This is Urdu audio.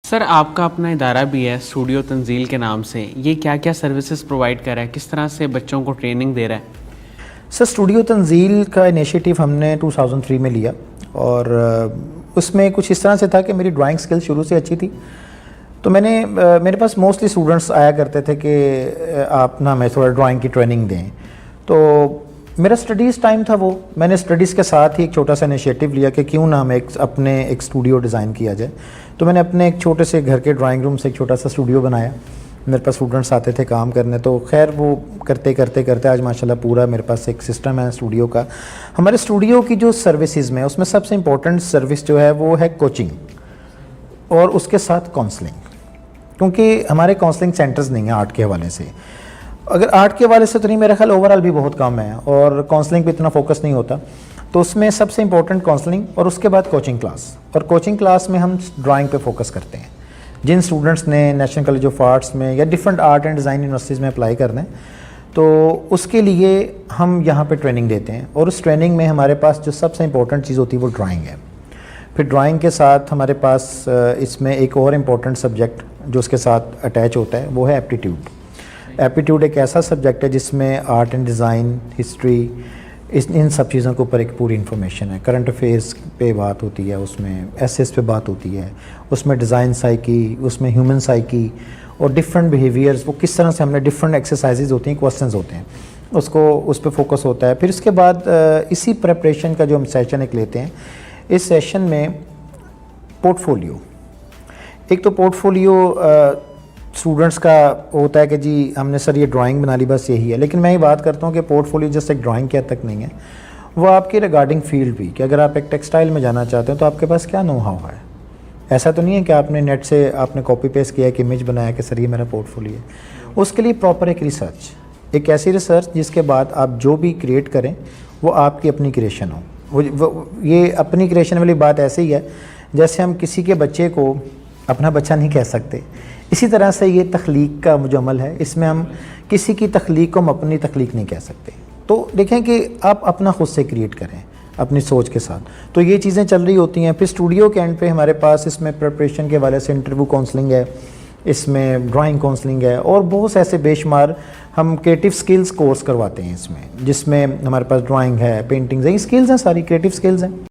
سر آپ کا اپنا ادارہ بھی ہے اسٹوڈیو تنزیل کے نام سے، یہ کیا کیا سروسز پرووائڈ کر رہا ہے، کس طرح سے بچوں کو ٹریننگ دے رہا ہے؟ سر اسٹوڈیو تنزیل کا انیشیٹو ہم نے 2003 میں لیا اور اس میں کچھ اس طرح سے تھا کہ میری ڈرائنگ سکل شروع سے اچھی تھی، تو میرے پاس موسٹلی اسٹوڈنٹس آیا کرتے تھے کہ آپ نا ہمیں تھوڑا ڈرائنگ کی ٹریننگ دیں. تو میرا اسٹڈیز ٹائم تھا، وہ میں نے اسٹڈیز کے ساتھ ہی ایک چھوٹا سا انیشیٹو لیا کہ کیوں نہ ہم اپنے ایک اسٹوڈیو ڈیزائن کیا جائے. تو میں نے اپنے ایک چھوٹے سے گھر کے ڈرائنگ روم سے ایک چھوٹا سا اسٹوڈیو بنایا. میرے پاس اسٹوڈنٹس آتے تھے کام کرنے، تو خیر وہ کرتے آج ماشاءاللہ پورا میرے پاس ایک سسٹم ہے اسٹوڈیو کا. ہمارے اسٹوڈیو کی جو سروسز میں اس میں سب سے امپورٹنٹ سروس جو ہے وہ ہے کوچنگ اور اس کے ساتھ کاؤنسلنگ، کیونکہ ہمارے کاؤنسلنگ سینٹرز نہیں ہیں آرٹ کے حوالے سے. اگر آرٹ کے حوالے سے تو نہیں، میرا خیال اوور آل بھی بہت کم ہے اور کاؤنسلنگ پہ اتنا فوکس نہیں ہوتا. تو اس میں سب سے امپورٹنٹ کاؤنسلنگ اور اس کے بعد کوچنگ کلاس. اور کوچنگ کلاس میں ہم ڈرائنگ پہ فوکس کرتے ہیں. جن اسٹوڈنٹس نے نیشنل کالج آف آرٹس میں یا different art and design universities میں اپلائی کرنا ہے، تو اس کے لیے ہم یہاں پہ ٹریننگ دیتے ہیں. اور اس ٹریننگ میں ہمارے پاس جو سب سے امپورٹنٹ چیز ہوتی ہے وہ ڈرائنگ ہے. پھر ڈرائنگ کے ساتھ ہمارے پاس اس میں ایک اور امپورٹنٹ سبجیکٹ جو اس کے ساتھ اٹیچ ہوتا ہے وہ ہے ایپٹیٹیوڈ. ایپٹیٹیوڈ ایک ایسا سبجیکٹ ہے جس میں آرٹ اینڈ ڈیزائن، ہسٹری، ان سب چیزوں کے اوپر ایک پوری انفارمیشن ہے. کرنٹ افیئرس پہ بات ہوتی ہے، اس میں ایسیز پہ بات ہوتی ہے، اس میں ڈیزائن سائیکی، اس میں ہیومن سائیکی اور ڈفرینٹ بیہیویئرز، وہ کس طرح سے ہم نے ڈفرینٹ ایکسرسائزز ہوتی ہیں، کوسچنز ہوتے ہیں، اس پہ فوکس ہوتا ہے. پھر اس کے بعد اسی پریپریشن کا جو ہم سیشن ایک لیتے ہیں، اس سیشن میں پورٹ فولیو، ایک تو پورٹ فولیو اسٹوڈنٹس کا ہوتا ہے کہ جی ہم نے سر یہ ڈرائنگ بنا لی، بس یہی ہے. لیکن میں یہ بات کرتا ہوں کہ پورٹ فولیو جسٹ ایک ڈرائنگ کے حد تک نہیں ہے، وہ آپ کی ریگارڈنگ فیلڈ بھی، کہ اگر آپ ایک ٹیکسٹائل میں جانا چاہتے ہیں تو آپ کے پاس کیا نو ہاؤ ہے. ایسا تو نہیں ہے کہ آپ نے نیٹ سے آپ نے کاپی پیسٹ کیا، ایک امیج بنایا کہ سر یہ میرا پورٹ فولیو ہے. اس کے لیے پراپر ایک ریسرچ، ایک ایسی ریسرچ جس کے بعد آپ جو بھی کریٹ کریں وہ آپ کی اپنی کریشن ہو. یہ اپنی کریشن والی بات ایسے ہی ہے جیسے ہم کسی کے بچے کو اپنا بچہ نہیں کہہ سکتے، اسی طرح سے یہ تخلیق کا جو عمل ہے، اس میں ہم کسی کی تخلیق کو ہم اپنی تخلیق نہیں کہہ سکتے. تو دیکھیں کہ آپ اپنا خود سے کریٹ کریں اپنی سوچ کے ساتھ. تو یہ چیزیں چل رہی ہوتی ہیں. پھر اسٹوڈیو کے اینڈ پہ ہمارے پاس اس میں پریپریشن کے حوالے سے انٹرویو کاؤنسلنگ ہے، اس میں ڈرائنگ کاؤنسلنگ ہے اور بہت سے ایسے بے شمار ہم کریٹیو سکلز کورس کرواتے ہیں اس میں، جس میں ہمارے پاس ڈرائنگ ہے، پینٹنگز ہیں، یہ سکلز ہیں، ساری کریٹیو سکلز ہیں.